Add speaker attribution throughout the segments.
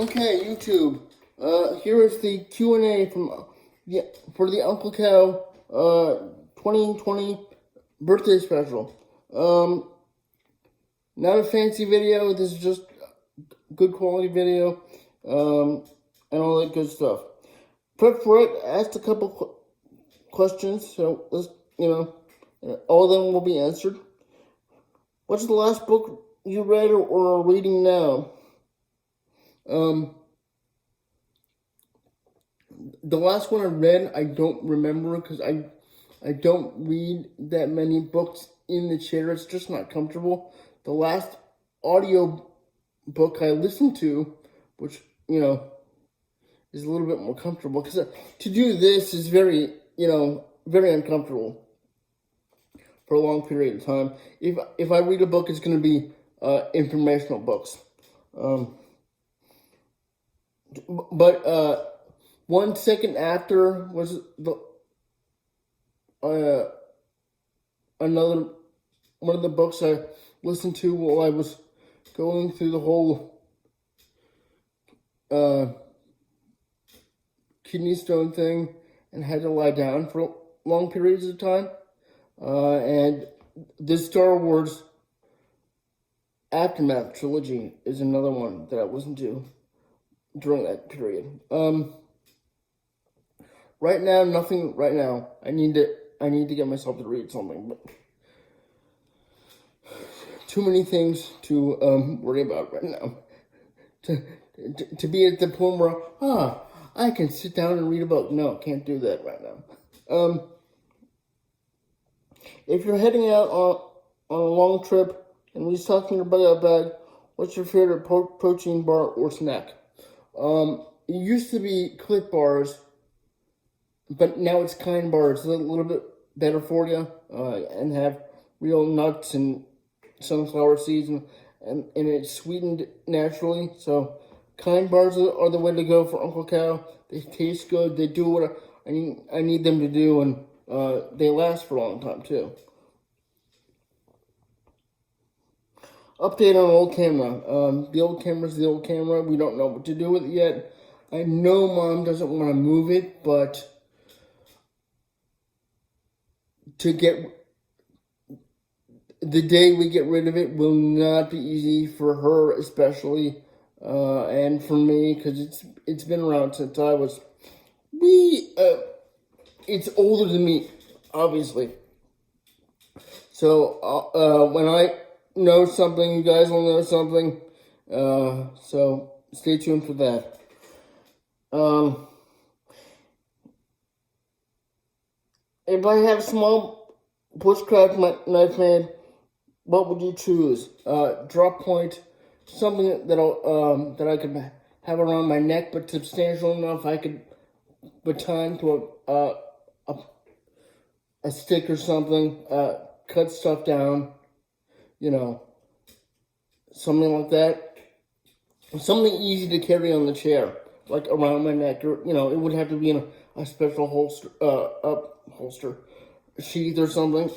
Speaker 1: Okay, YouTube. Here is the Q&A for the Unclecow 2020 birthday special. Not a fancy video. This is just good quality video, and all that good stuff. Prep for it. Asked a couple questions, so let's all of them will be answered. What's the last book you read or are reading now? The last one I read, I don't remember because I don't read that many books in the chair. It's just not comfortable. The last audio book I listened to, which, is a little bit more comfortable because to do this is very uncomfortable for a long period of time. If I read a book, it's going to be informational books. But 1 second after was another one of the books I listened to while I was going through the whole kidney stone thing and had to lie down for long periods of time. And the Star Wars Aftermath trilogy is another one that I listened to during that period. Right now, nothing. Right now, I need to get myself to read something, but too many things to worry about right now. To be at the point where I can sit down and read a book. No, can't do that right now. If you're heading out on a long trip and restocking your bug-out bag, what's your favorite protein bar or snack? It used to be Clif bars, but now it's Kind bars. It's a little bit better for you, and have real nuts and sunflower seeds, and it's sweetened naturally. So Kind bars are the way to go for Unclecow. They taste good. They do what I need them to do, and they last for a long time too. Update on old camera. The old camera's the old camera. We don't know what to do with it yet. I know Mom doesn't want to move it, but to get the day we get rid of it will not be easy for her, especially, and for me, because it's been around since I was it's older than me, obviously. So when I know something, you guys will know something. So stay tuned for that. If I had a small bushcraft knife made, what would you choose? Drop point, something that I could have around my neck, but substantial enough I could baton to a stick or something. Cut stuff down. Something like that. Something easy to carry on the chair, like around my neck, or it would have to be in a special holster, sheath or something.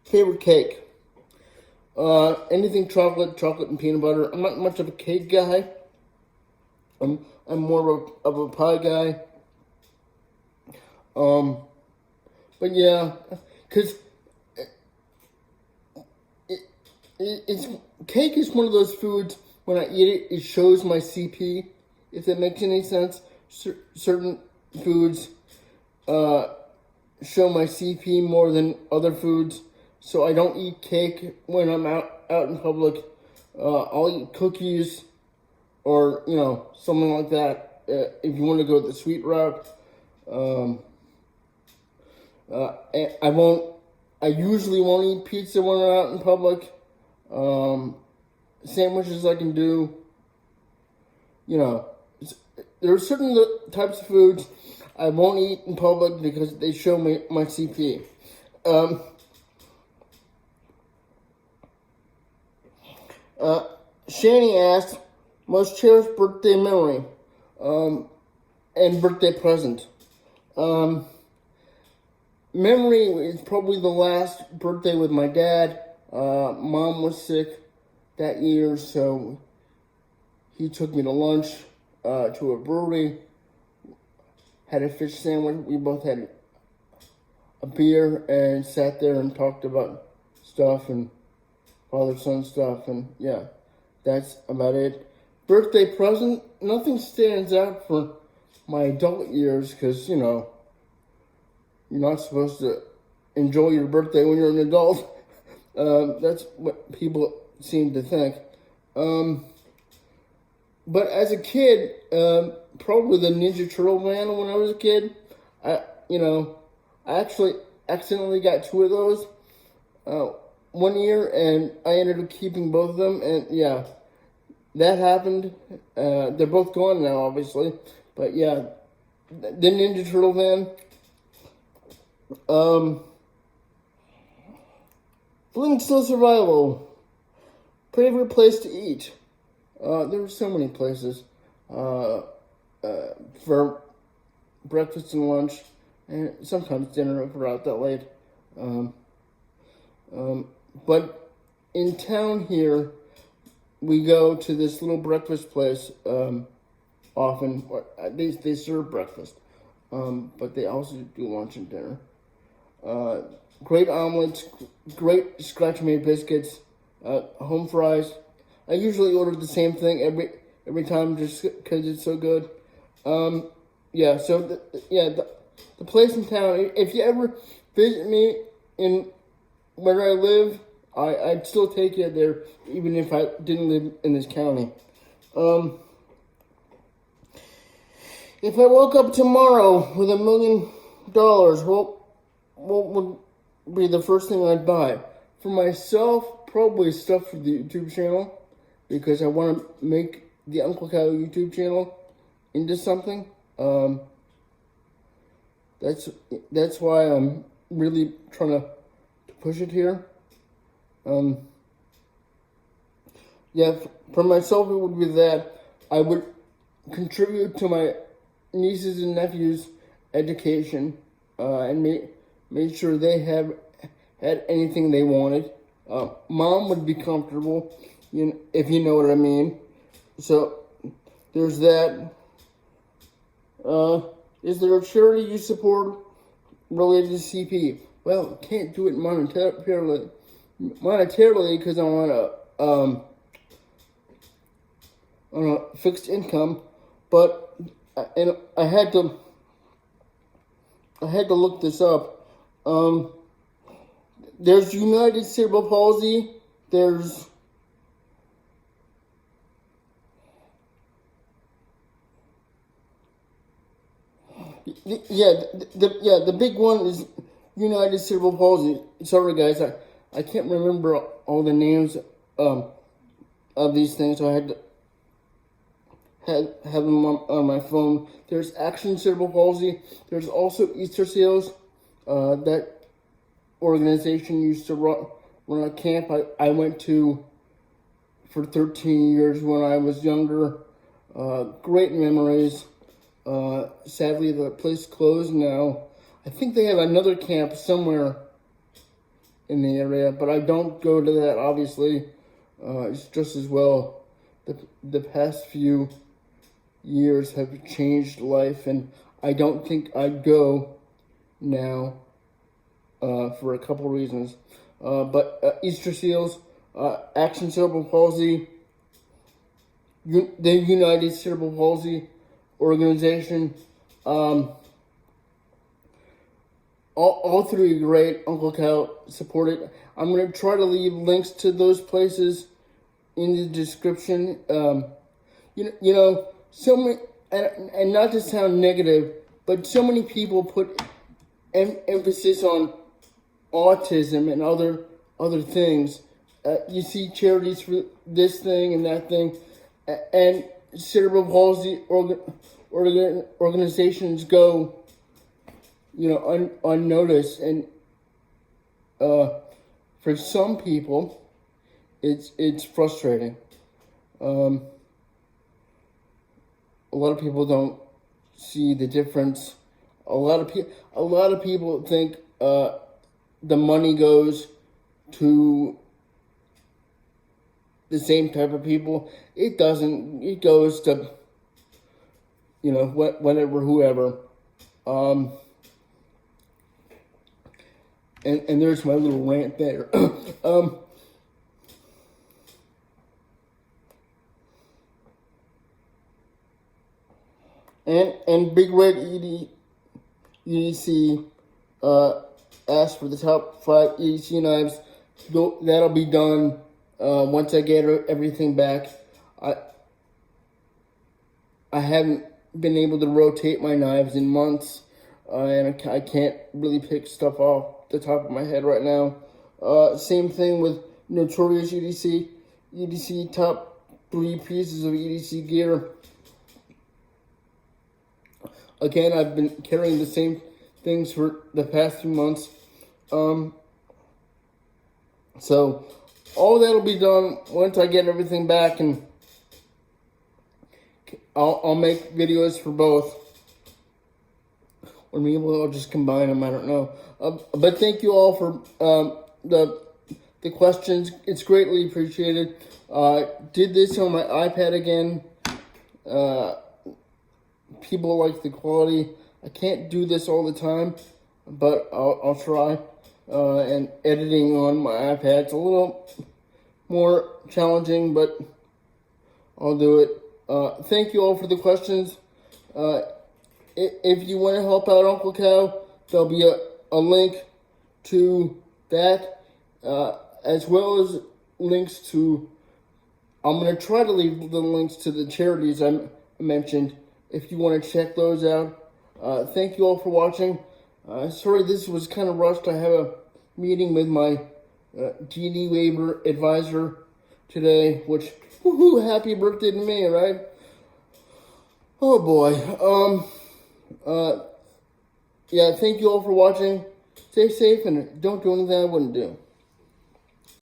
Speaker 1: Favorite cake? Anything chocolate and peanut butter. I'm not much of a cake guy. I'm more of a pie guy. But yeah, because it's cake is one of those foods, when I eat it, it shows my CP, if that makes any sense. Certain foods show my CP more than other foods, so I don't eat cake when I'm out in public. I'll eat cookies or, something like that, if you want to go the sweet route. I usually won't eat pizza when I'm out in public. Sandwiches I can do. There are certain types of foods I won't eat in public because they show my CP. Shani asked, most cherished birthday memory, and birthday present. Memory is probably the last birthday with my dad. Mom was sick that year, so he took me to lunch to a brewery, had a fish sandwich. We both had a beer and sat there and talked about stuff and father-son stuff, and yeah, that's about it. Birthday present, nothing stands out for my adult years because, you're not supposed to enjoy your birthday when you're an adult. That's what people seem to think. But as a kid, probably the Ninja Turtle man when I was a kid. I actually accidentally got two of those one year, and I ended up keeping both of them. And yeah, that happened. They're both gone now, obviously. But yeah, the Ninja Turtle man. Flintstone Survival. Favorite place to eat. There were so many places for breakfast and lunch, and sometimes dinner if we're out that late. But in town here, we go to this little breakfast place often. They serve breakfast, but they also do lunch and dinner. Great omelets, great scratch-made biscuits, home fries. I usually order the same thing every time just because it's so good. The place in town. If you ever visit me in where I live, I'd still take you there, even if I didn't live in this county. If I woke up tomorrow with $1 million, what would be the first thing I'd buy? For myself, probably stuff for the YouTube channel, because I want to make the Unclecow YouTube channel into something. That's why I'm really trying to push it here. For myself, it would be that I would contribute to my nieces and nephews' education and made sure they had anything they wanted. Mom would be comfortable, if you know what I mean. So there's that. Is there a charity you support related to CP? Well, can't do it monetarily because I'm on a fixed income, but I had to look this up. There's United Cerebral Palsy. There's the big one is United Cerebral Palsy. Sorry guys, I can't remember all the names of these things, so I had to have them on my phone. There's Action Cerebral Palsy. There's also Easter Seals. That organization used to run a camp I went to for 13 years when I was younger. Great memories. Sadly, the place closed now. I think they have another camp somewhere in the area, but I don't go to that, obviously. It's just as well. The past few years have changed life, and I don't think I'd go now for a couple reasons. But Easter Seals, Action Cerebral Palsy, the United Cerebral Palsy organization, all three great. Unclecow supported. I'm going to try to leave links to those places in the description. So many, and not to sound negative, but so many people put emphasis on autism and other things. You see charities for this thing and that thing, and cerebral palsy organizations go, unnoticed. And for some people, it's frustrating. A lot of people don't see the difference. A lot of people think the money goes to the same type of people. It doesn't. It goes to, whatever, whoever. And there's my little rant there. And Big Red EDC asked for the top 5 EDC knives. That'll be done once I get everything back. I haven't been able to rotate my knives in months, and I can't really pick stuff off the top of my head right now. Same thing with Notorious EDC. EDC top 3 pieces of EDC gear. Again, I've been carrying the same things for the past few months. So all that'll be done once I get everything back, and I'll make videos for both. Or maybe I'll just combine them, I don't know. But thank you all for the questions. It's greatly appreciated. Did this on my iPad again. People like the quality. I can't do this all the time, but I'll try. And editing on my iPad, it's a little more challenging, but I'll do it. Thank you all for the questions. If you want to help out Unclecow, there'll be a link to that, as well as links to, I'm going to try to leave the links to the charities I mentioned, if you want to check those out. Thank you all for watching. Sorry this was kind of rushed. I have a meeting with my GD waiver advisor today, which, woohoo, happy birthday to me, right? Oh boy. Yeah, thank you all for watching. Stay safe and don't do anything I wouldn't do.